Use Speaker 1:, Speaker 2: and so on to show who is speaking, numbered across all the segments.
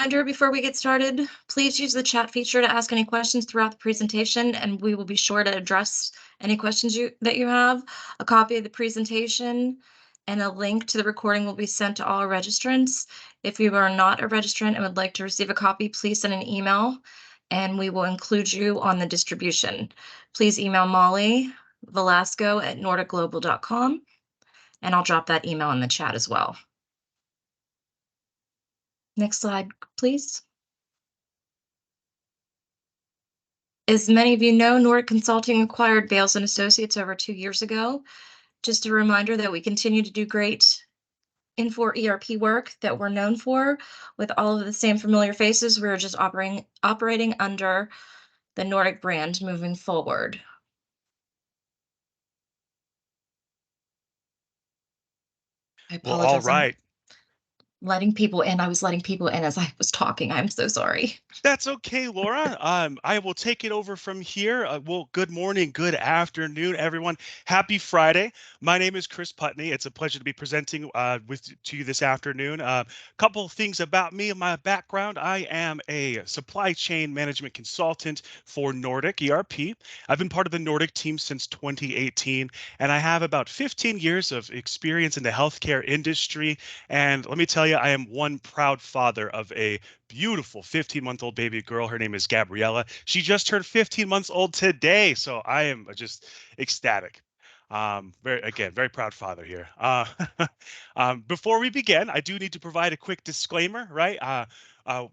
Speaker 1: Reminder before we get started, please use the chat feature to ask any questions throughout the presentation, and we will be sure to address any questions that you have. A copy of the presentation and a link to the recording will be sent to all registrants. If you are not a registrant and would like to receive a copy, please send an email and we will include you on the distribution. Please email Molly Velasco at nordicglobal.com, and I'll drop that email in the chat as well. Next slide, please. As many of you know, Nordic Consulting acquired Bales & Associates over 2 years ago. Just a reminder that we continue to do great Infor ERP work that we're known for with all of the same familiar faces. We're just operating under the Nordic brand moving forward. I
Speaker 2: Well, all
Speaker 1: apologize.
Speaker 2: right.
Speaker 1: Letting people in. I was letting people in as I was talking. I'm so sorry.
Speaker 2: That's okay, Laura. I will take it over from here. Well, good morning, good afternoon, everyone. Happy Friday. My name is Chris Putney. It's a pleasure to be presenting to you this afternoon. A couple of things about me and my background. I am a supply chain management consultant for Nordic ERP. I've been part of the Nordic team since 2018, and I have about 15 years of experience in the healthcare industry. And let me tell you, I am one proud father of a beautiful 15-month-old baby girl. Her name is Gabriella. She just turned 15 months old today, so I am just ecstatic. Very proud father here. Before we begin, I do need to provide a quick disclaimer, right?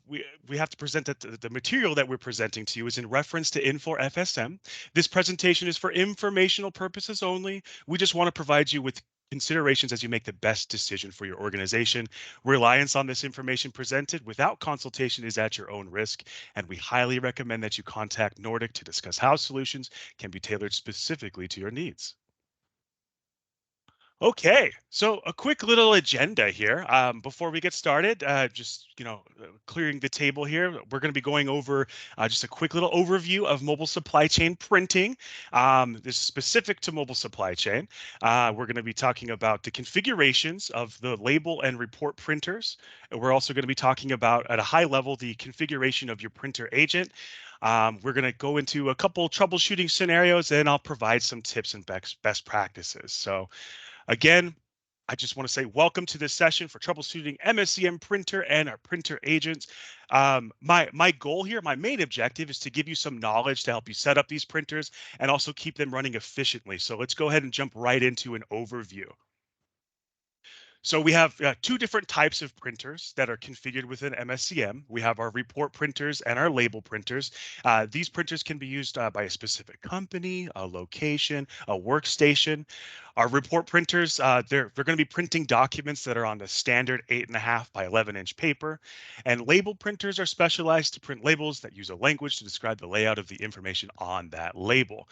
Speaker 2: We have to present that the material that we're presenting to you is in reference to Infor FSM. This presentation is for informational purposes only. We just want to provide you with considerations as you make the best decision for your organization. Reliance on this information presented without consultation is at your own risk, and we highly recommend that you contact Nordic to discuss how solutions can be tailored specifically to your needs. Okay, so a quick little agenda here before we get started. Clearing the table here. We're going to be going over just a quick little overview of mobile supply chain printing. This is specific to mobile supply chain. We're going to be talking about the configurations of the label and report printers. We're also going to be talking about, at a high level, the configuration of your printer agent. We're going to go into a couple troubleshooting scenarios, and I'll provide some tips and best practices. So again, I just want to say welcome to this session for troubleshooting MSCM printer and our printer agents. My goal here, my main objective is to give you some knowledge to help you set up these printers and also keep them running efficiently. So let's go ahead and jump right into an overview. So we have two different types of printers that are configured within MSCM. We have our report printers and our label printers. These printers can be used by a specific company, a location, a workstation. Our report printers, they're going to be printing documents that are on the standard 8.5 by 11-inch paper. And label printers are specialized to print labels that use a language to describe the layout of the information on that label.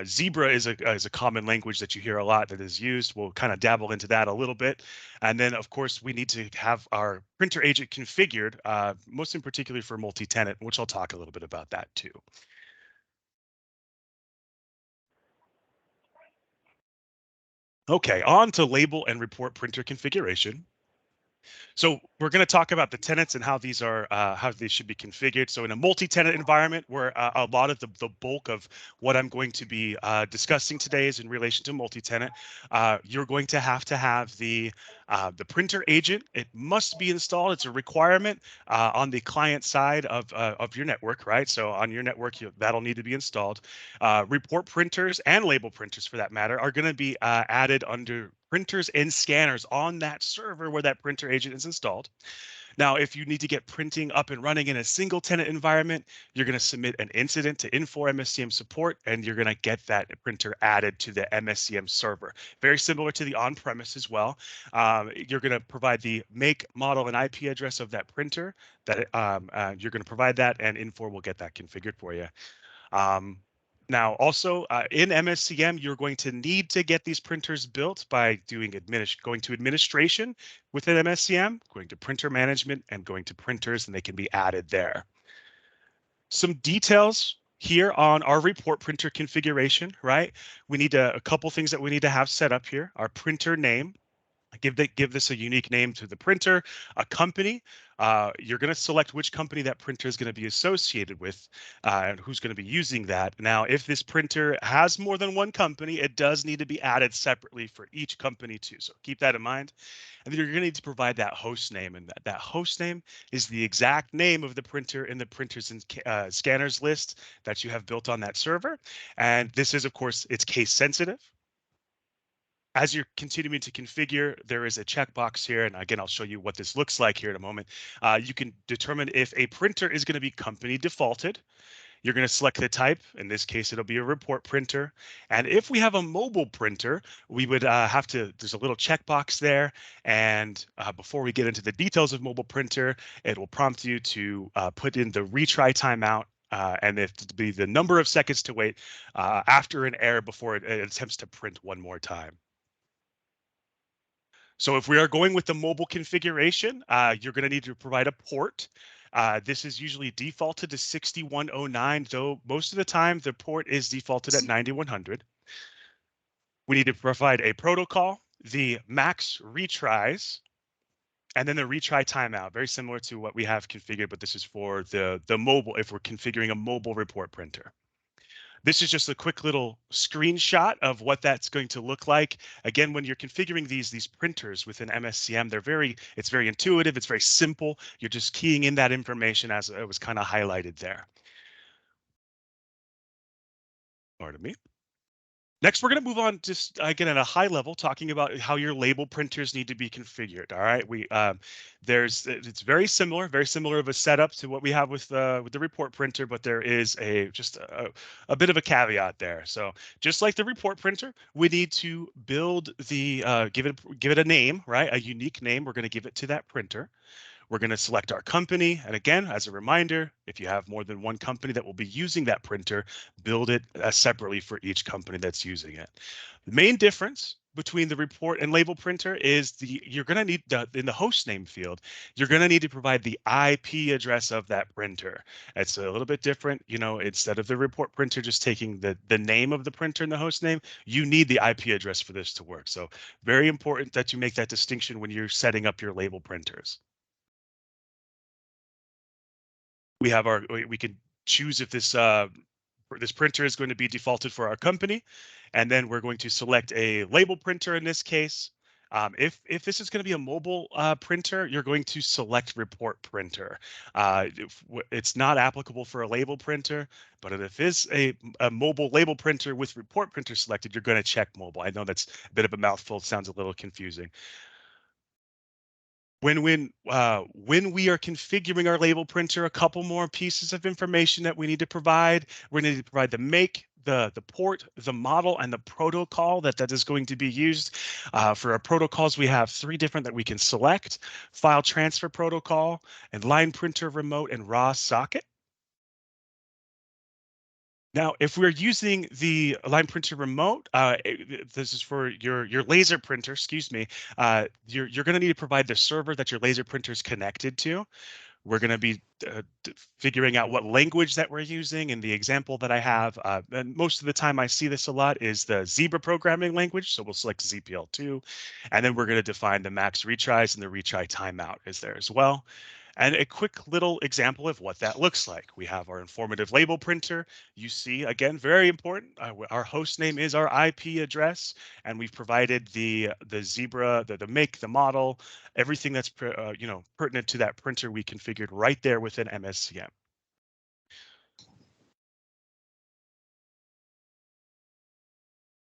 Speaker 2: Zebra is a common language that you hear a lot that is used. We'll kind of dabble into that a little bit. And then, of course, we need to have our printer agent configured, most in particular for multi-tenant, which I'll talk a little bit about that too. Okay, on to label and report printer configuration. So we're going to talk about the tenants and how these should be configured. So in a multi-tenant environment, where a lot of the bulk of what I'm going to be discussing today is in relation to multi-tenant, you're going to have the printer agent. It must be installed. It's a requirement on the client side of your network, right? So on your network, that'll need to be installed. Report printers and label printers, for that matter, are going to be added under printers and scanners on that server where that printer agent is installed. Now, if you need to get printing up and running in a single tenant environment, you're going to submit an incident to Infor MSCM support, and you're going to get that printer added to the MSCM server. Very similar to the on-premise as well. You're going to provide the make, model, and IP address of that printer. You're going to provide that, and Infor will get that configured for you. Now, also in MSCM, you're going to need to get these printers built by going to administration within MSCM, going to printer management, and going to printers, and they can be added there. Some details here on our report printer configuration, right? We need a couple things that we need to have set up here. Our printer name, Give this a unique name to the printer, a company. You're going to select which company that printer is going to be associated with and who's going to be using that. Now, if this printer has more than one company, it does need to be added separately for each company too. So keep that in mind. And then you're going to need to provide that host name, and that host name is the exact name of the printer in the printers and scanners list that you have built on that server. And this is, of course, it's case sensitive. As you're continuing to configure, there is a checkbox here, and again, I'll show you what this looks like here in a moment. You can determine if a printer is going to be company defaulted. You're going to select the type. In this case, it'll be a report printer. And if we have a mobile printer, we would have to, there's a little checkbox there. And before we get into the details of mobile printer, it will prompt you to put in the retry timeout. And if to be the number of seconds to wait after an error before it attempts to print one more time. So if we are going with the mobile configuration, you're going to need to provide a port. This is usually defaulted to 6109, though most of the time the port is defaulted at 9100. We need to provide a protocol, the max retries, and then the retry timeout, very similar to what we have configured, but this is for the mobile, if we're configuring a mobile report printer. This is just a quick little screenshot of what that's going to look like. Again, when you're configuring these printers within MSCM, it's very intuitive, it's very simple. You're just keying in that information as it was kind of highlighted there. Pardon me. Next, we're going to move on just again at a high level, talking about how your label printers need to be configured. All right, it's very similar of a setup to what we have with the report printer, but there is just a bit of a caveat there. So just like the report printer, we need to build the give it a name, right? A unique name. We're going to give it to that printer. We're going to select our company. And again, as a reminder, if you have more than one company that will be using that printer, build it separately for each company that's using it. The main difference between the report and label printer is you're going to need in the host name field, you're going to need to provide the IP address of that printer. It's a little bit different, instead of the report printer just taking the name of the printer in the host name, you need the IP address for this to work. So very important that you make that distinction when you're setting up your label printers. We can choose if this printer is going to be defaulted for our company, and then we're going to select a label printer in this case. If this is going to be a mobile printer, you're going to select report printer. It's not applicable for a label printer, but if it's a mobile label printer with report printer selected, you're going to check mobile. I know that's a bit of a mouthful. It sounds a little confusing. When we are configuring our label printer, a couple more pieces of information that we need to provide. We're going to need to provide the make, the port, the model, and the protocol that is going to be used. For our protocols, we have 3 different that we can select: file transfer protocol, and line printer remote, and raw socket. Now, if we're using the line printer remote, this is for your laser printer, excuse me, you're going to need to provide the server that your laser printer is connected to. We're going to be figuring out what language that we're using. In the example that I have, and most of the time I see this a lot, is the Zebra programming language. So we'll select ZPL2, and then we're going to define the max retries, and the retry timeout is there as well. And a quick little example of what that looks like. We have our informative label printer. You see, again, very important. Our host name is our IP address, and we've provided the Zebra, the make, the model, everything that's pertinent to that printer we configured right there within MSCM.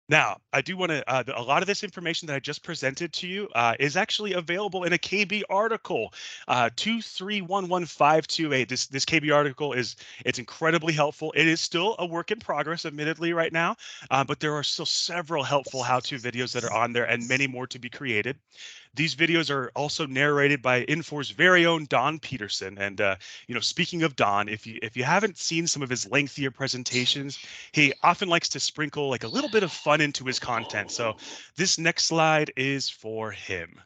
Speaker 2: Now, I do want to, a lot of this information that I just presented to you is actually available in a KB article, 2311528. This KB article it's incredibly helpful. It is still a work in progress, admittedly, right now, but there are still several helpful how-to videos that are on there and many more to be created. These videos are also narrated by Infor's very own Don Peterson. And speaking of Don, if you haven't seen some of his lengthier presentations, he often likes to sprinkle like a little bit of fun into his content. So this next slide is for him.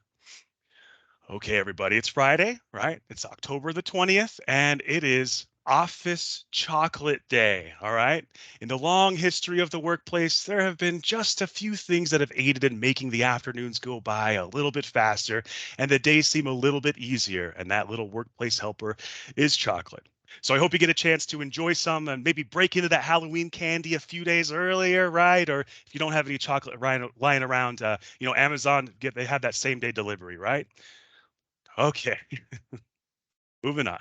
Speaker 2: Okay, everybody, it's Friday, right? It's October the 20th, and it is Office Chocolate Day. All right. In the long history of the workplace, there have been just a few things that have aided in making the afternoons go by a little bit faster and the days seem a little bit easier. And that little workplace helper is chocolate. So I hope you get a chance to enjoy some and maybe break into that Halloween candy a few days earlier, right? Or if you don't have any chocolate lying around, Amazon, they have that same day delivery, right? Okay, moving on.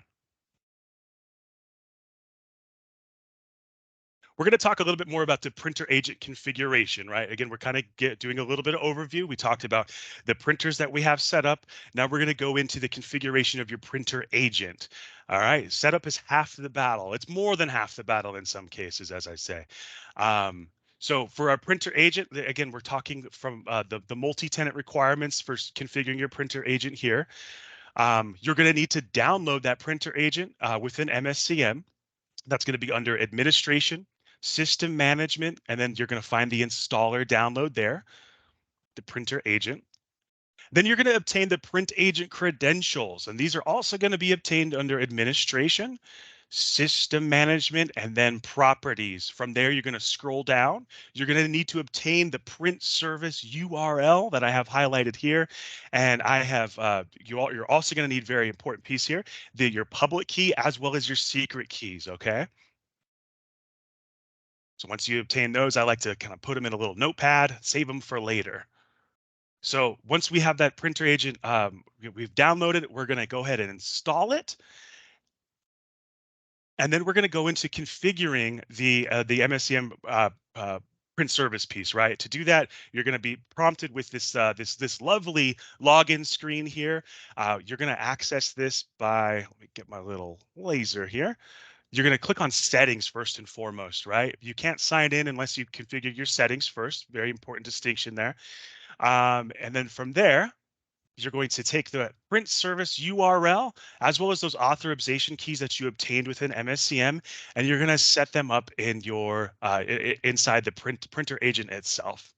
Speaker 2: We're going to talk a little bit more about the printer agent configuration, right? Again, we're kind of doing a little bit of overview. We talked about the printers that we have set up. Now we're going to go into the configuration of your printer agent. All right, setup is half the battle. It's more than half the battle in some cases, as I say. So for our printer agent, again, we're talking from the multi-tenant requirements for configuring your printer agent here. You're going to need to download that printer agent within MSCM. That's going to be under administration, system management, and then you're going to find the installer download there, the printer agent. Then you're going to obtain the print agent credentials, and these are also going to be obtained under administration, system management, and then properties. From there, you're going to scroll down. You're going to need to obtain the print service URL that I have highlighted here. And I have, you're also going to need, very important piece here, your public key as well as your secret keys, okay? So once you obtain those, I like to kind of put them in a little notepad, save them for later. So once we have that printer agent, we've downloaded it, we're going to go ahead and install it. And then we're going to go into configuring the MSCM print service piece, right? To do that, you're going to be prompted with this lovely login screen here. You're going to access this by, let me get my little laser here. You're going to click on settings first and foremost, right? You can't sign in unless you configure your settings first. Very important distinction there. And then from there, you're going to take the print service URL as well as those authorization keys that you obtained within MSCM, and you're going to set them up in your inside the printer agent itself.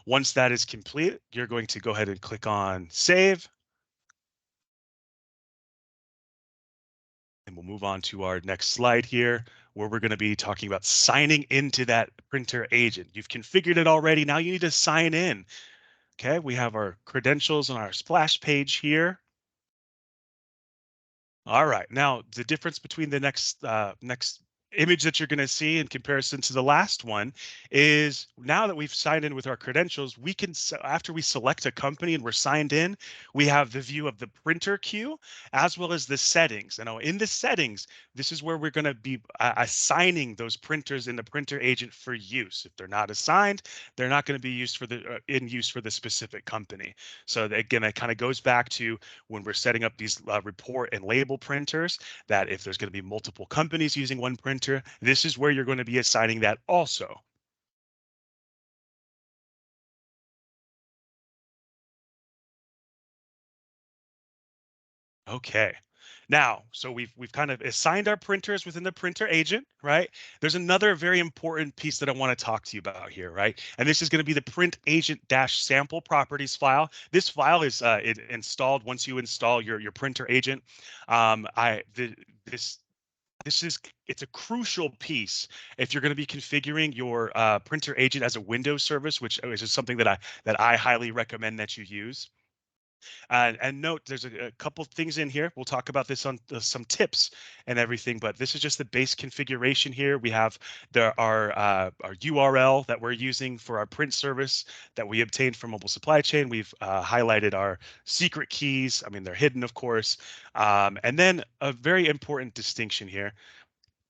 Speaker 2: Once that is complete, you're going to go ahead and click on save. And we'll move on to our next slide here, where we're going to be talking about signing into that printer agent. You've configured it already. Now you need to sign in. Okay, we have our credentials on our splash page here. All right, now the difference between the next image that you're going to see in comparison to the last one is now that we've signed in with our credentials, we can, after we select a company and we're signed in, we have the view of the printer queue as well as the settings. And in the settings, this is where we're going to be assigning those printers in the printer agent for use. If they're not assigned, they're not going to be used for the in use for the specific company. So again, that kind of goes back to when we're setting up these report and label printers, that if there's going to be multiple companies using one printer, this is where you're going to be assigning that also. Okay. Now, so we've kind of assigned our printers within the printer agent, right? There's another very important piece that I want to talk to you about here, right? And this is going to be the print agent dash sample properties file. This file is installed once you install your printer agent. It's a crucial piece if you're going to be configuring your printer agent as a Windows service, which is something that I highly recommend that you use. And note, there's a couple things in here. We'll talk about this on some tips and everything, but this is just the base configuration here. We have our URL that we're using for our print service that we obtained from Mobile Supply Chain. We've highlighted our secret keys. I mean, they're hidden, of course. And then a very important distinction here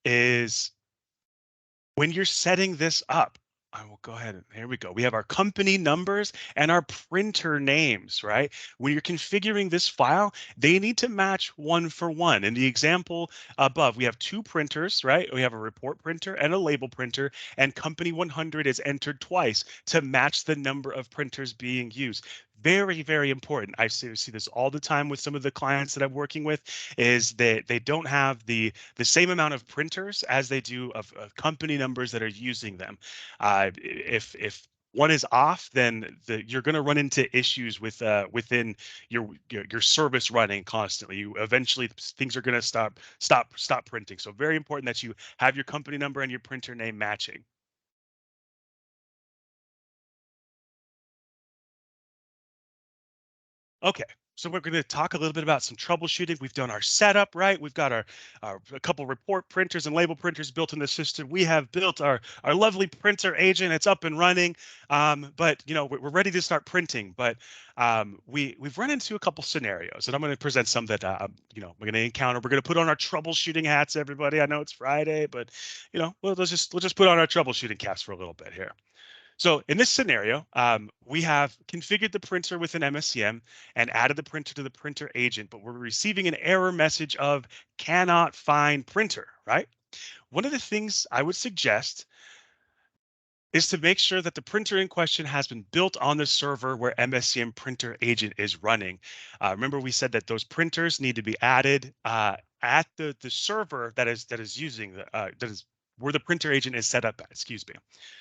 Speaker 2: is when you're setting this up, I will go ahead and here we go. We have our company numbers and our printer names, right? When you're configuring this file, they need to match one for one. In the example above, we have two printers, right? We have a report printer and a label printer, and company 100 is entered twice to match the number of printers being used. Very, very important. I see this all the time with some of the clients that I'm working with, is that they don't have the same amount of printers as they do of company numbers that are using them. If one is off, then you're going to run into issues with within your service running constantly. You eventually things are going to stop printing. So very important that you have your company number and your printer name matching. Okay, so we're going to talk a little bit about some troubleshooting. We've done our setup, right? We've got our a couple report printers and label printers built in the system. We have built our lovely printer agent. It's up and running, but we're ready to start printing. But we've run into a couple scenarios, and I'm going to present some that we're going to encounter. We're going to put on our troubleshooting hats, everybody. I know it's Friday, but we'll just put on our troubleshooting caps for a little bit here. So in this scenario, we have configured the printer with an MSCM and added the printer to the printer agent, but we're receiving an error message of cannot find printer, right? One of the things I would suggest is to make sure that the printer in question has been built on the server where MSCM printer agent is running. Remember, we said that those printers need to be added at the server that is using that is where the printer agent is set up at, excuse me.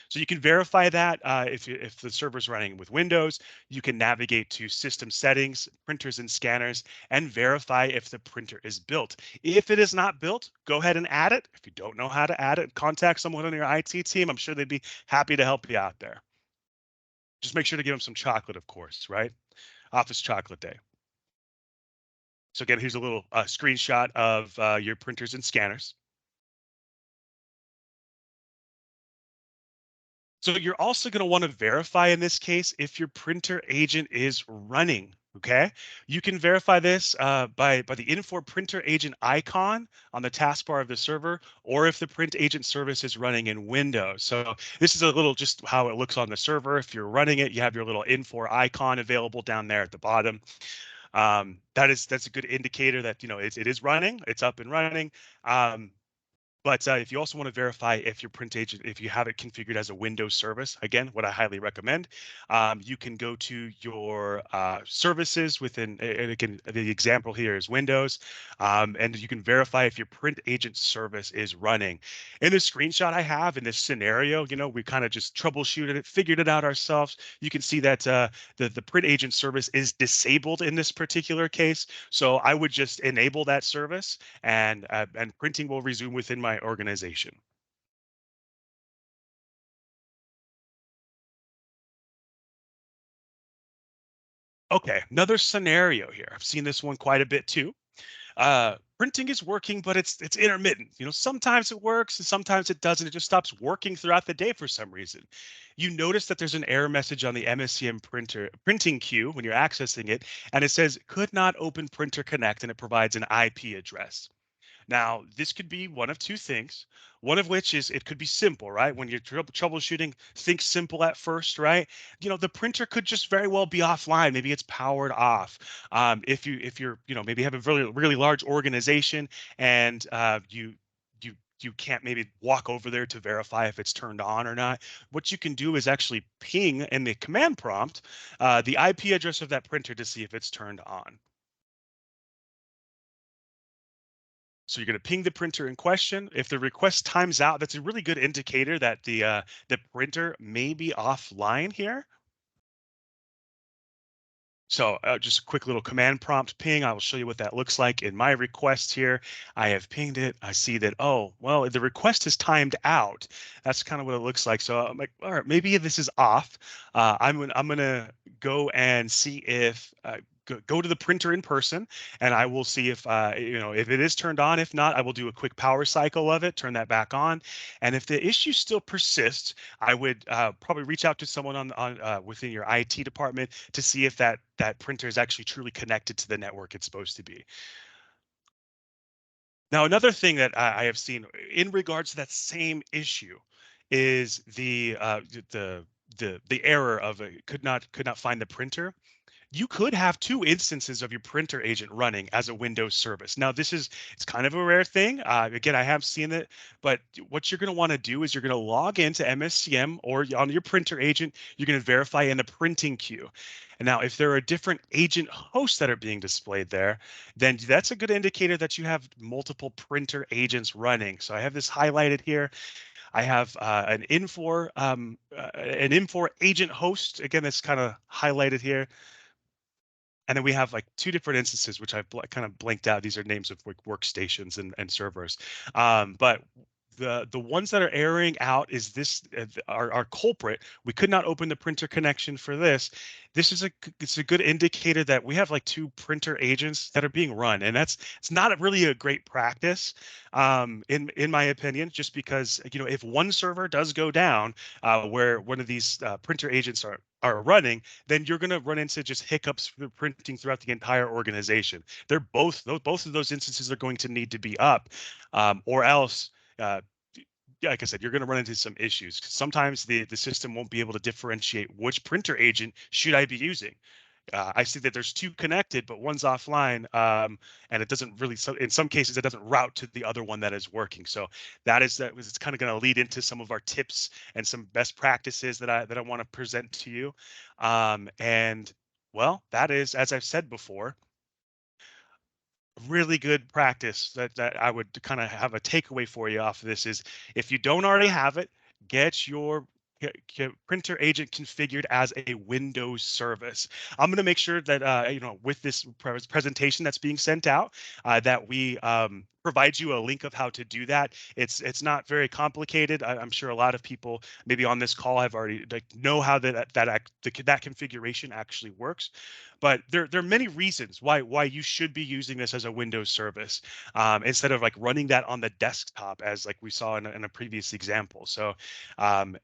Speaker 2: So you can verify that if the server's running with Windows, you can navigate to System Settings, Printers and Scanners, and verify if the printer is built. If it is not built, go ahead and add it. If you don't know how to add it, contact someone on your IT team. I'm sure they'd be happy to help you out there. Just make sure to give them some chocolate, of course, right? Office Chocolate Day. So again, here's a little screenshot of your printers and scanners. So you're also going to want to verify in this case if your printer agent is running. Okay, you can verify this by the Infor printer agent icon on the taskbar of the server, or if the print agent service is running in Windows. So this is a little just how it looks on the server. If you're running it, you have your little Infor icon available down there at the bottom. That's a good indicator that it is running, it's up and running. But if you also want to verify if your print agent, if you have it configured as a Windows service, again, what I highly recommend, you can go to your services within, and again, the example here is Windows, and you can verify if your print agent service is running. In the screenshot I have in this scenario, we kind of just troubleshooted it, figured it out ourselves. You can see that the print agent service is disabled in this particular case. So I would just enable that service and printing will resume within my organization. Okay, another scenario here. I've seen this one quite a bit too. Printing is working, but it's intermittent. Sometimes it works and sometimes it doesn't. It just stops working throughout the day for some reason. You notice that there's an error message on the MSCM printing queue when you're accessing it, and it says could not open printer connect, and it provides an IP address. Now, this could be one of two things. One of which is it could be simple, right? When you're troubleshooting, think simple at first, right? The printer could just very well be offline. Maybe it's powered off. If you're maybe have a really large organization and you can't maybe walk over there to verify if it's turned on or not. What you can do is actually ping in the command prompt the IP address of that printer to see if it's turned on. So you're going to ping the printer in question. If the request times out, that's a really good indicator that the printer may be offline here. So just a quick little command prompt ping. I will show you what that looks like in my request here. I have pinged it. I see that, oh, well, the request is timed out. That's kind of what it looks like. So I'm like, all right, maybe this is off. I'm gonna go and see if go to the printer in person, and I will see if it is turned on. If not, I will do a quick power cycle of it, turn that back on. And if the issue still persists, I would probably reach out to someone on within your IT department to see if that printer is actually truly connected to the network it's supposed to be. Now, another thing that I have seen in regards to that same issue is the error of could not find the printer. You could have two instances of your printer agent running as a Windows service. Now, it's kind of a rare thing. Again, I have seen it, but what you're going to want to do is you're going to log into MSCM or on your printer agent, you're going to verify in the printing queue. And now, if there are different agent hosts that are being displayed there, then that's a good indicator that you have multiple printer agents running. So I have this highlighted here. I have an Infor agent host. Again, that's kind of highlighted here. And then we have like two different instances, which I've kind of blanked out. These are names of workstations and servers. But the ones that are erroring out is this our culprit. We could not open the printer connection for this. This is it's a good indicator that we have like two printer agents that are being run, and it's not really a great practice, in my opinion. Just because if one server does go down, where one of these printer agents are running, then you're going to run into just hiccups for printing throughout the entire organization. They're both of those instances are going to need to be up, or else. Uh, like I said, you're going to run into some issues. Sometimes the system won't be able to differentiate which printer agent should I be using. I see that there's two connected, but one's offline, and it doesn't really. So in some cases, it doesn't route to the other one that is working. So it's kind of going to lead into some of our tips and some best practices that I want to present to you. And well, that is, as I've said before, really good practice that I would kind of have a takeaway for you off of this is, if you don't already have it, get your printer agent configured as a Windows service. I'm going to make sure that with this presentation that's being sent out, that we provide you a link of how to do that. It's not very complicated. I'm sure a lot of people maybe on this call have already know how that configuration actually works. But there are many reasons why you should be using this as a Windows service, instead of like running that on the desktop, as like we saw in a previous example. So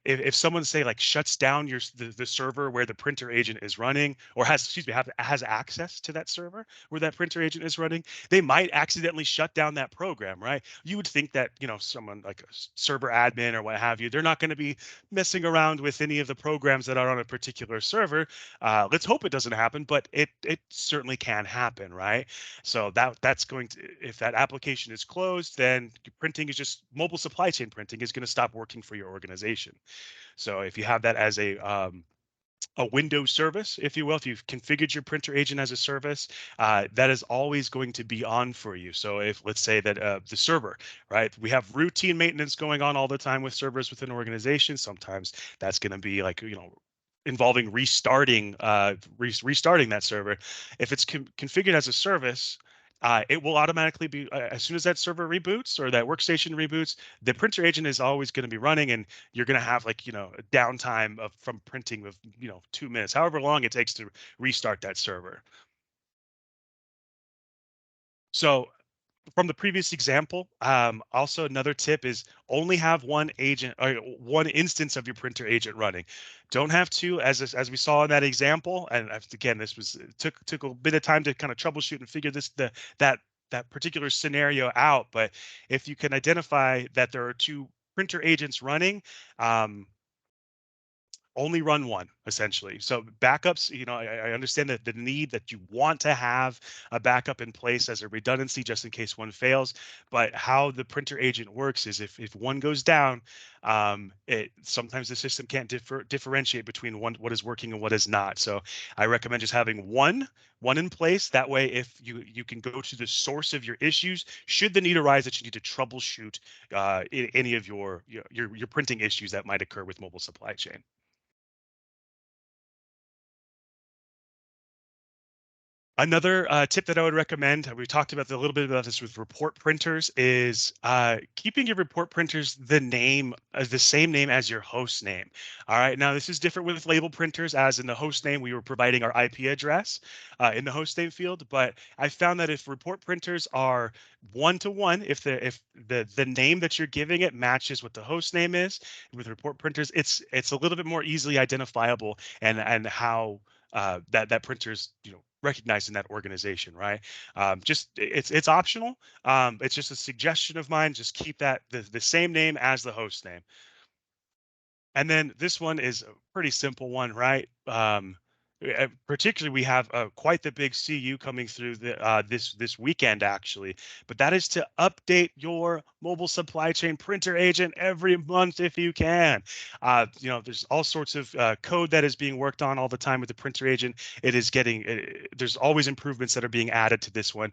Speaker 2: if someone say like shuts down the server where the printer agent is running, or has access to that server where that printer agent is running, they might accidentally shut down that program, right? You would think that someone like a server admin or what have you, they're not going to be messing around with any of the programs that are on a particular server. Let's hope it doesn't happen, but it certainly can happen, right? So that's going to, if that application is closed, then printing is just mobile supply chain printing is going to stop working for your organization. So if you have that as a Windows service, if you will, if you've configured your printer agent as a service, that is always going to be on for you. So if, let's say that the server, right, we have routine maintenance going on all the time with servers within organizations. Sometimes that's going to be like, involving restarting restarting that server. If it's configured as a service, it will automatically be, as soon as that server reboots or that workstation reboots, the printer agent is always going to be running, and you're going to have like a downtime from printing of 2 minutes, however long it takes to restart that server. So from the previous example, also another tip is only have one agent or one instance of your printer agent running. Don't have two, as we saw in that example. And again, this was took a bit of time to kind of troubleshoot and figure that particular scenario out. But if you can identify that there are two printer agents running, only run one, essentially. So backups, I understand that the need that you want to have a backup in place as a redundancy just in case one fails. But how the printer agent works is, if one goes down, sometimes the system can't differentiate between what is working and what is not. So I recommend just having one in place. That way, if you can go to the source of your issues, should the need arise that you need to troubleshoot any of your printing issues that might occur with mobile supply chain. Another tip that I would recommend, we talked about a little bit about this with report printers, is keeping your report printers the same name as your host name. All right, now this is different with label printers, as in the host name we were providing our IP address in the host name field. But I found that if report printers are one-to-one, if the name that you're giving it matches what the host name is, with report printers, it's a little bit more easily identifiable, and how that printer's recognized in that organization, right? Just it's optional. It's just a suggestion of mine. Just keep that the same name as the host name. And then this one is a pretty simple one, right? particularly we have quite the big CU coming through this weekend actually, but that is to update your mobile supply chain printer agent every month if you can. There's all sorts of code that is being worked on all the time with the printer agent. It is getting there's always improvements that are being added to this one,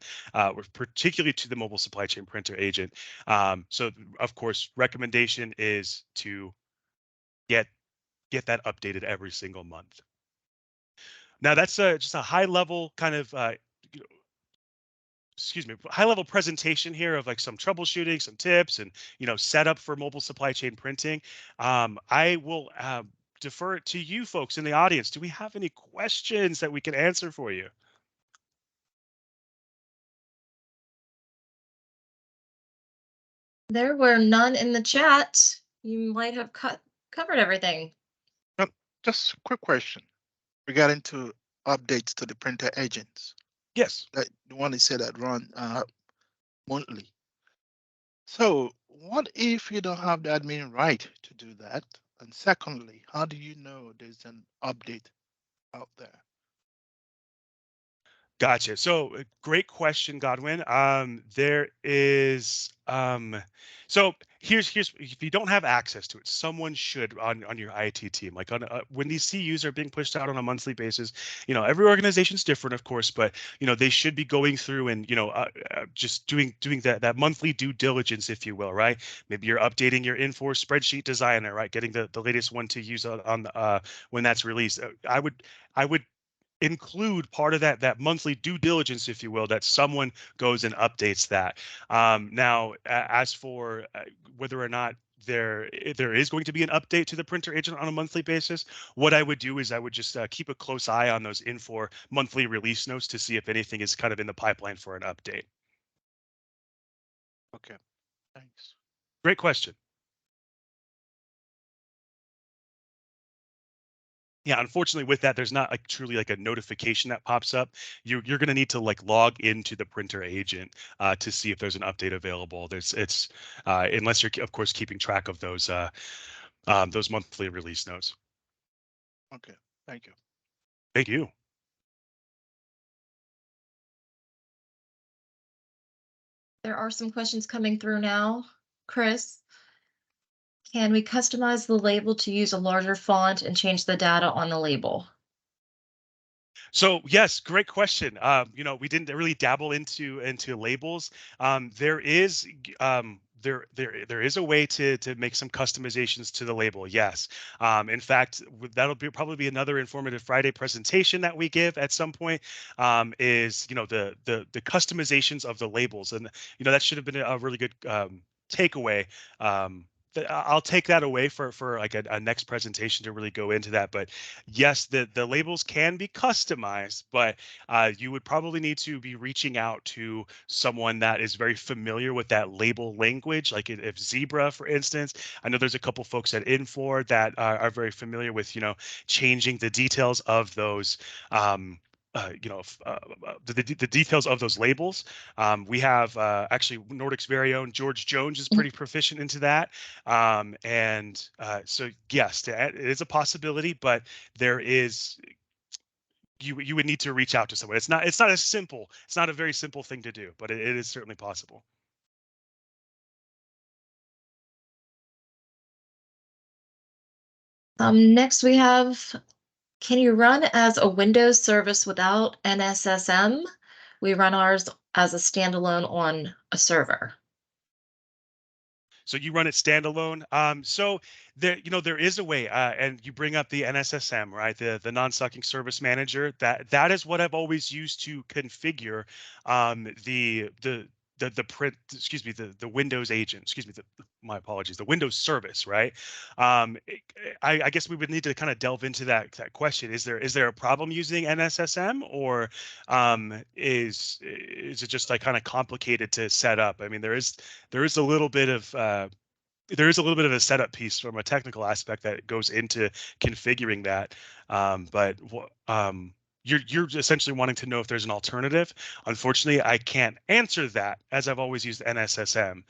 Speaker 2: particularly to the mobile supply chain printer agent. So of course, recommendation is to get that updated every single month. Now that's just a high level kind of high level presentation here of like some troubleshooting, some tips, and setup for mobile supply chain printing. I will defer it to you folks in the audience. Do we have any questions that we can answer for you?
Speaker 1: There were none in the chat. You might have covered everything.
Speaker 3: Just a quick question regarding to updates to the printer agents.
Speaker 2: Yes.
Speaker 3: Like the one they said that run monthly. So what if you don't have the admin right to do that? And secondly, how do you know there's an update out there?
Speaker 2: Gotcha. So great question, Godwin. There is so here's if you don't have access to it, someone should on your IT team. Like when these CUs are being pushed out on a monthly basis, every organization's different, of course, but they should be going through and just doing that monthly due diligence, if you will, right? Maybe you're updating your Infor spreadsheet designer, right? Getting the latest one to use on when that's released. I would include part of that monthly due diligence, if you will, that someone goes and updates that. Now, as for whether or not there is going to be an update to the printer agent on a monthly basis, what I would do is I would just keep a close eye on those Infor monthly release notes to see if anything is kind of in the pipeline for an update.
Speaker 3: Okay, thanks.
Speaker 2: Great question. Yeah, unfortunately with that, there's not like truly like a notification that pops up. You're going to need to like log into the printer agent to see if there's an update available. It's unless you're of course keeping track of those monthly release notes.
Speaker 3: Okay, thank you.
Speaker 2: Thank you.
Speaker 1: There are some questions coming through now. Chris, can we customize the label to use a larger font and change the data on the label?
Speaker 2: So yes, great question. We didn't really dabble into labels. There is there is a way to make some customizations to the label. Yes. In fact, that'll probably be another Informative Friday presentation that we give at some point. Is the customizations of the labels, and that should have been a really good takeaway. I'll take that away for like a next presentation to really go into that. But yes, the labels can be customized, but you would probably need to be reaching out to someone that is very familiar with that label language. Like if Zebra, for instance, I know there's a couple folks at Infor that are very familiar with changing the details of those. The details of those labels. We have actually Nordic's very own George Jones is pretty proficient into that. So yes, it is a possibility, but there is you would need to reach out to someone. It's not as simple. It's not a very simple thing to do, but it is certainly possible.
Speaker 1: Next we have, can you run as a Windows service without MSCM? We run ours as a standalone on a server.
Speaker 2: So you run it standalone. So there is a way, and you bring up the NSSM, right? The non-sucking service manager. That is what I've always used to configure the print, excuse me, the Windows agent, excuse me, my apologies, the Windows service, right? I guess we would need to kind of delve into that question. Is there a problem using NSSM, or is it just like kind of complicated to set up? I mean, there is a little bit of a setup piece from a technical aspect that goes into configuring that. But you're essentially wanting to know if there's an alternative. Unfortunately, I can't answer that as I've always used NSSM.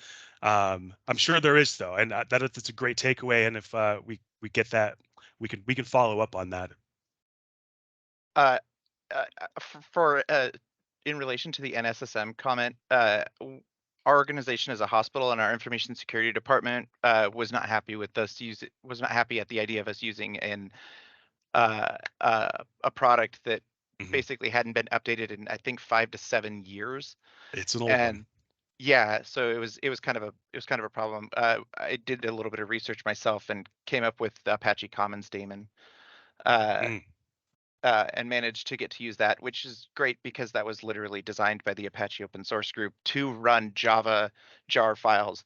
Speaker 2: I'm sure there is though, and that's a great takeaway. And if we get that, we can follow up on that.
Speaker 4: For in relation to the NSSM comment, our organization is a hospital, and our information security department was not happy with us was not happy at the idea of us using a product that basically hadn't been updated in, I think, 5 to 7 years.
Speaker 2: It's an old
Speaker 4: And
Speaker 2: one.
Speaker 4: yeah, so it was kind of a problem. I did a little bit of research myself and came up with the Apache Commons daemon. And managed to get to use that, which is great because that was literally designed by the Apache open source group to run Java jar files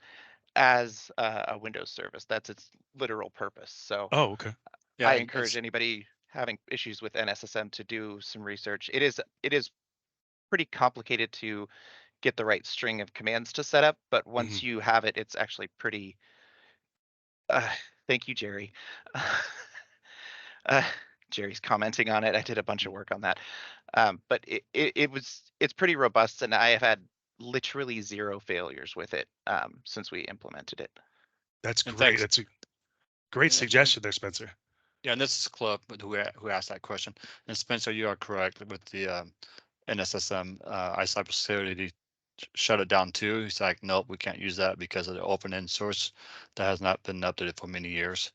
Speaker 4: as a Windows service. That's its literal purpose. So
Speaker 2: Oh, okay.
Speaker 5: Yeah,
Speaker 4: I
Speaker 5: and
Speaker 4: encourage anybody having issues with NSSM to do some research. It is pretty complicated to get the right string of commands to set up, but once you have it, it's actually pretty. Thank you, Jerry. Jerry's commenting on it. I did a bunch of work on that. But it's pretty robust, and I have had literally 0 failures with it since we implemented it.
Speaker 2: That's
Speaker 5: And
Speaker 2: great.
Speaker 5: thanks.
Speaker 2: That's a great suggestion there, Spencer.
Speaker 5: Yeah, and this is Cliff who asked that question. And Spencer, you are correct with the NSSM iCybersecurity shut it down too. He's like, nope, we can't use that because of the open end source that has not been updated for many years.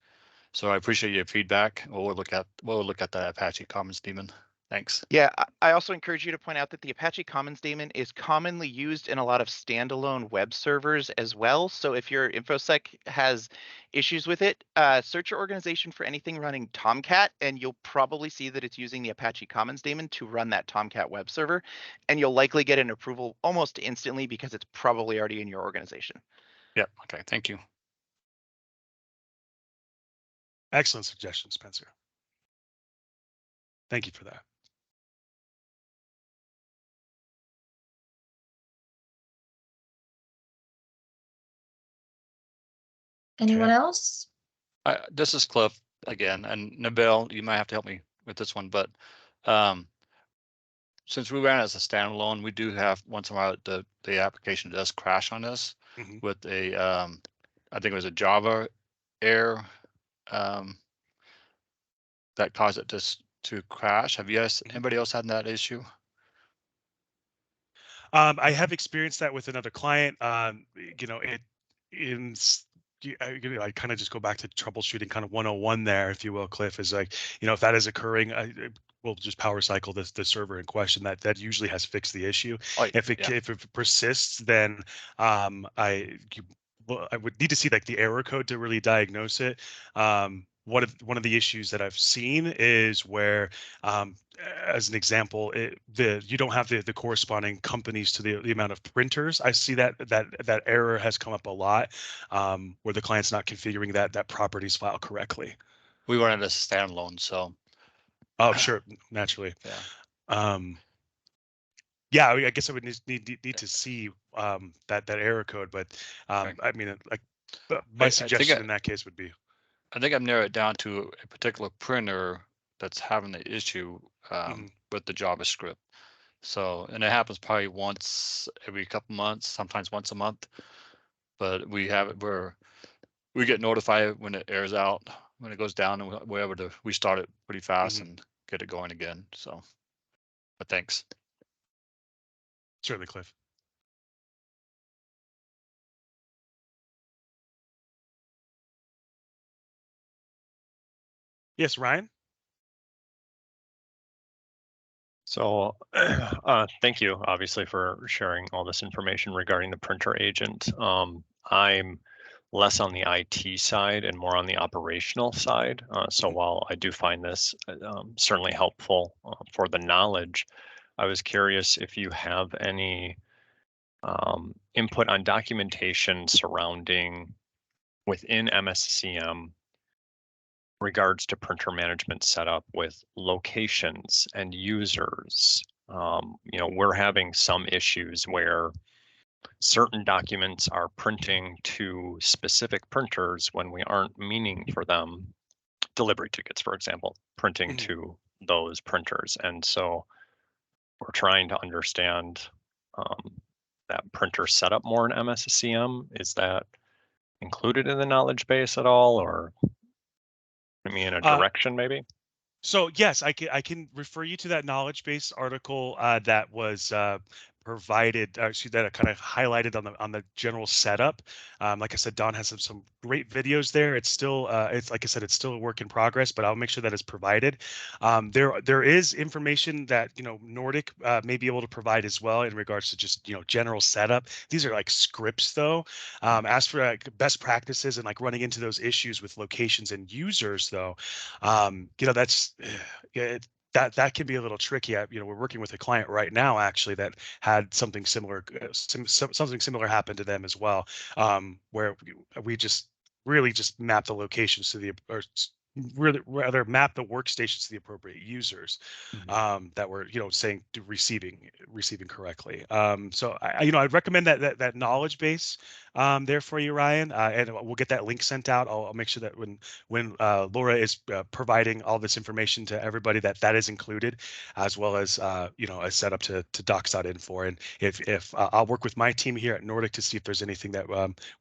Speaker 5: So I appreciate your feedback. We'll look at the Apache Commons daemon. Thanks.
Speaker 4: Yeah, I also encourage you to point out that the Apache Commons daemon is commonly used in a lot of standalone web servers as well. So if your InfoSec has issues with it, search your organization for anything running Tomcat, and you'll probably see that it's using the Apache Commons daemon to run that Tomcat web server. And you'll likely get an approval almost instantly because it's probably already in your organization.
Speaker 5: Yep. Okay. Thank you.
Speaker 2: Excellent suggestion, Spencer. Thank you for that.
Speaker 1: Anyone else?
Speaker 5: This is Cliff again, and Nabil, you might have to help me with this one, but since we ran as a standalone, we do have once in a while the application does crash on us with a I think it was a Java error that caused it to crash. Have you guys anybody else had that issue?
Speaker 2: I have experienced that with another client. You know, I kind of just go back to troubleshooting kind of 101 there, if you will, Cliff, is like, you know, if that is occurring, we'll just power cycle the server in question. That usually has fixed the issue. If it persists, then I would need to see like the error code to really diagnose it. One of the issues that I've seen is where, as an example, you don't have the corresponding companies to the amount of printers. I see that error has come up a lot, where the client's not configuring that properties file correctly.
Speaker 5: We run it as a standalone, so.
Speaker 2: Oh, sure, naturally.
Speaker 5: Yeah.
Speaker 2: Yeah, I guess I would need to see that error code, but
Speaker 5: Okay.
Speaker 2: I mean, like my suggestion in that case would be.
Speaker 5: I think I've narrowed it down to a particular printer that's having the issue with the JavaScript. So, and it happens probably once every couple months, sometimes once a month. But we have it where we get notified when it airs out, when it goes down, and we're able to restart it pretty fast and get it going again. So, but thanks.
Speaker 2: Certainly, Cliff. Yes, Ryan.
Speaker 6: So thank you, obviously, for sharing all this information regarding the printer agent. I'm less on the IT side and more on the operational side. So while I do find this certainly helpful for the knowledge, I was curious if you have any input on documentation surrounding within MSCM regards to printer management setup with locations and users. You know, we're having some issues where certain documents are printing to specific printers when we aren't meaning for them. Delivery tickets, for example, printing to those printers. And so we're trying to understand that printer setup more in MSCM. Is that included in the knowledge base at all, or in a direction maybe?
Speaker 2: So yes, I can refer you to that knowledge base article that was provided, that kind of highlighted on the general setup. Like I said, Don has some great videos there. It's still it's like I said, it's still a work in progress, but I'll make sure that it's provided. There is information that Nordic may be able to provide as well in regards to just general setup. These are like scripts though. As for best practices and like running into those issues with locations and users though, that's yeah, that can be a little tricky. We're working with a client right now actually that had something similar, something similar happen to them as well, where we just really just map the locations to the, or really rather map the workstations to the appropriate users that were saying receiving correctly. So I'd recommend that knowledge base there for you, Ryan, and we'll get that link sent out. I'll make sure that when Laura is providing all this information to everybody, that is included, as well as a setup to docs.info. And if I'll work with my team here at Nordic to see if there's anything that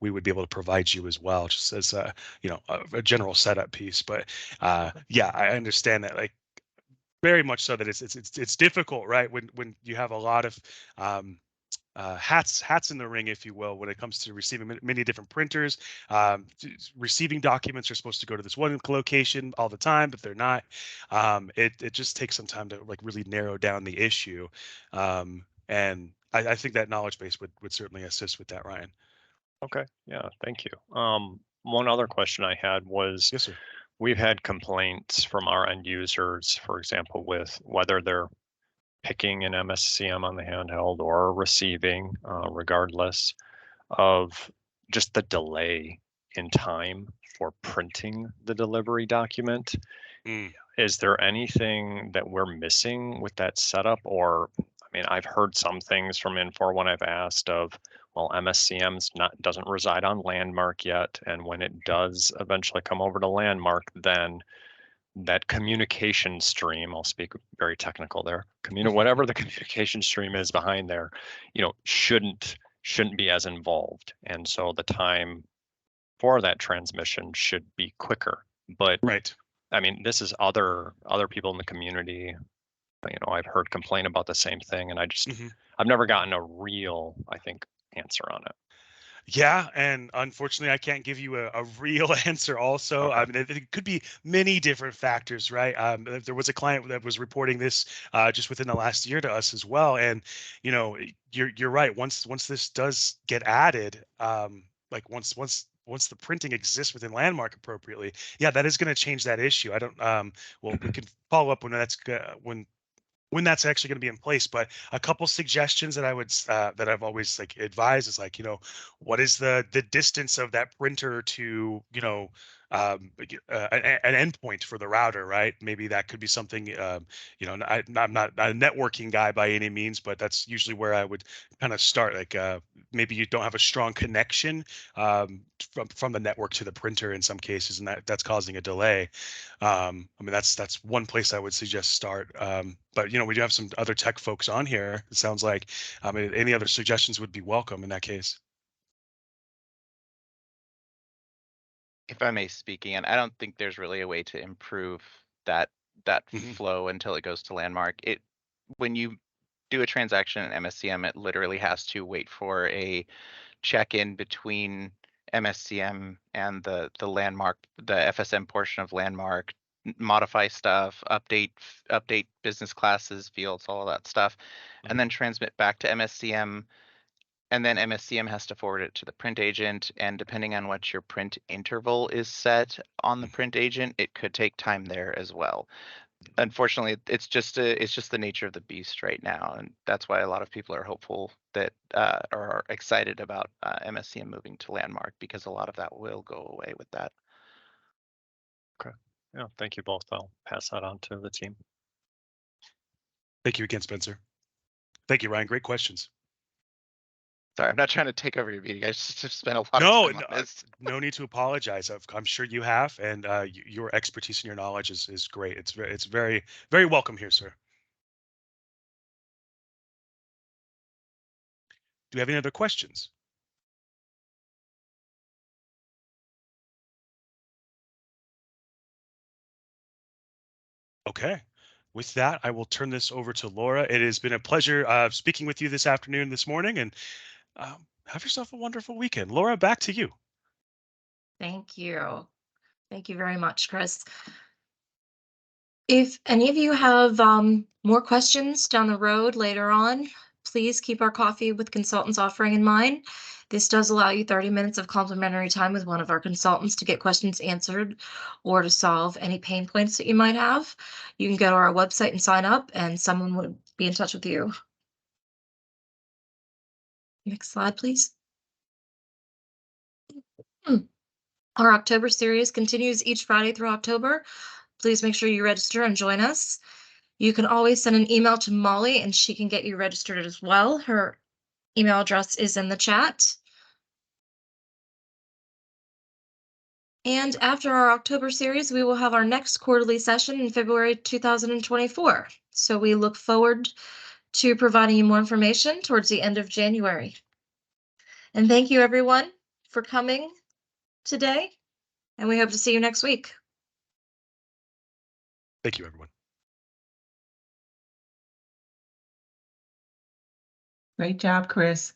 Speaker 2: we would be able to provide you as well, just as a general setup piece. But yeah, I understand that, like, very much so, that it's difficult, right, when you have a lot of hats in the ring, if you will, when it comes to receiving many different printers. Receiving documents are supposed to go to this one location all the time, but they're not. It just takes some time to like really narrow down the issue, and I think that knowledge base would certainly assist with that, Ryan.
Speaker 6: Okay, yeah, thank you. One other question I had was,
Speaker 2: Yes, sir.
Speaker 6: we've had complaints from our end users, for example, with whether they're picking an MSCM on the handheld or receiving, regardless of just the delay in time for printing the delivery document.
Speaker 2: Mm.
Speaker 6: Is there anything that we're missing with that setup? Or, I mean, I've heard some things from Infor when I've asked of, well, MSCM's doesn't reside on Landmark yet, and when it does eventually come over to Landmark, then that communication stream, I'll speak very technical there, whatever the communication stream is behind there, shouldn't be as involved. And so the time for that transmission should be quicker. But
Speaker 2: Right.
Speaker 6: I mean, this is other people in the community, I've heard complain about the same thing, and I've never gotten a real, I think, answer on it.
Speaker 2: Yeah, and unfortunately, I can't give you a real answer also.
Speaker 6: Okay.
Speaker 2: I mean, it could be many different factors, right? There was a client that was reporting this just within the last year to us as well. And, you're right. Once this does get added, like once the printing exists within Landmark appropriately, yeah, that is going to change that issue. I don't, well, we can follow up when when that's actually going to be in place. But a couple suggestions that that I've always like advised is, like, what is the distance of that printer to an endpoint for the router, right? Maybe that could be something. I'm not a networking guy by any means, but that's usually where I would kind of start. Like, maybe you don't have a strong connection from the network to the printer in some cases, and that's causing a delay. I mean, that's one place I would suggest start. But we do have some other tech folks on here. It sounds like, any other suggestions would be welcome in that case.
Speaker 4: If I may speak, Ian, I don't think there's really a way to improve that
Speaker 2: Mhm.
Speaker 4: flow until it goes to Landmark. When you do a transaction in MSCM, it literally has to wait for a check-in between MSCM and the Landmark, the FSM portion of Landmark, modify stuff, update business classes, fields, all of that stuff, and then transmit back to MSCM. And then MSCM has to forward it to the print agent, and depending on what your print interval is set on the print agent, it could take time there as well. Unfortunately, it's just the nature of the beast right now, and that's why a lot of people are hopeful that are excited about MSCM moving to Landmark, because a lot of that will go away with that.
Speaker 6: Okay. Yeah, thank you both. I'll pass that on to the team.
Speaker 2: Thank you again, Spencer. Thank you, Ryan. Great questions.
Speaker 4: Sorry, I'm not trying to take over your meeting. I just spent a lot of time on this.
Speaker 2: No need to apologize. I'm sure you have, and your expertise and your knowledge is great. It's very, very welcome here, sir. Do you have any other questions? Okay. With that, I will turn this over to Laura. It has been a pleasure speaking with you this afternoon, this morning, and have yourself a wonderful weekend. Laura, back to you.
Speaker 1: Thank you. Thank you very much, Chris. If any of you have more questions down the road later on, please keep our Coffee with Consultants offering in mind. This does allow you 30 minutes of complimentary time with one of our consultants to get questions answered or to solve any pain points that you might have. You can go to our website and sign up, and someone would be in touch with you. Next slide, please. Our October series continues each Friday through October. Please make sure you register and join us. You can always send an email to Molly and she can get you registered as well. Her email address is in the chat. And after our October series, we will have our next quarterly session in February 2024. So we look forward to providing you more information towards the end of January. And thank you everyone for coming today. And we hope to see you next week.
Speaker 2: Thank you, everyone.
Speaker 7: Great job, Chris.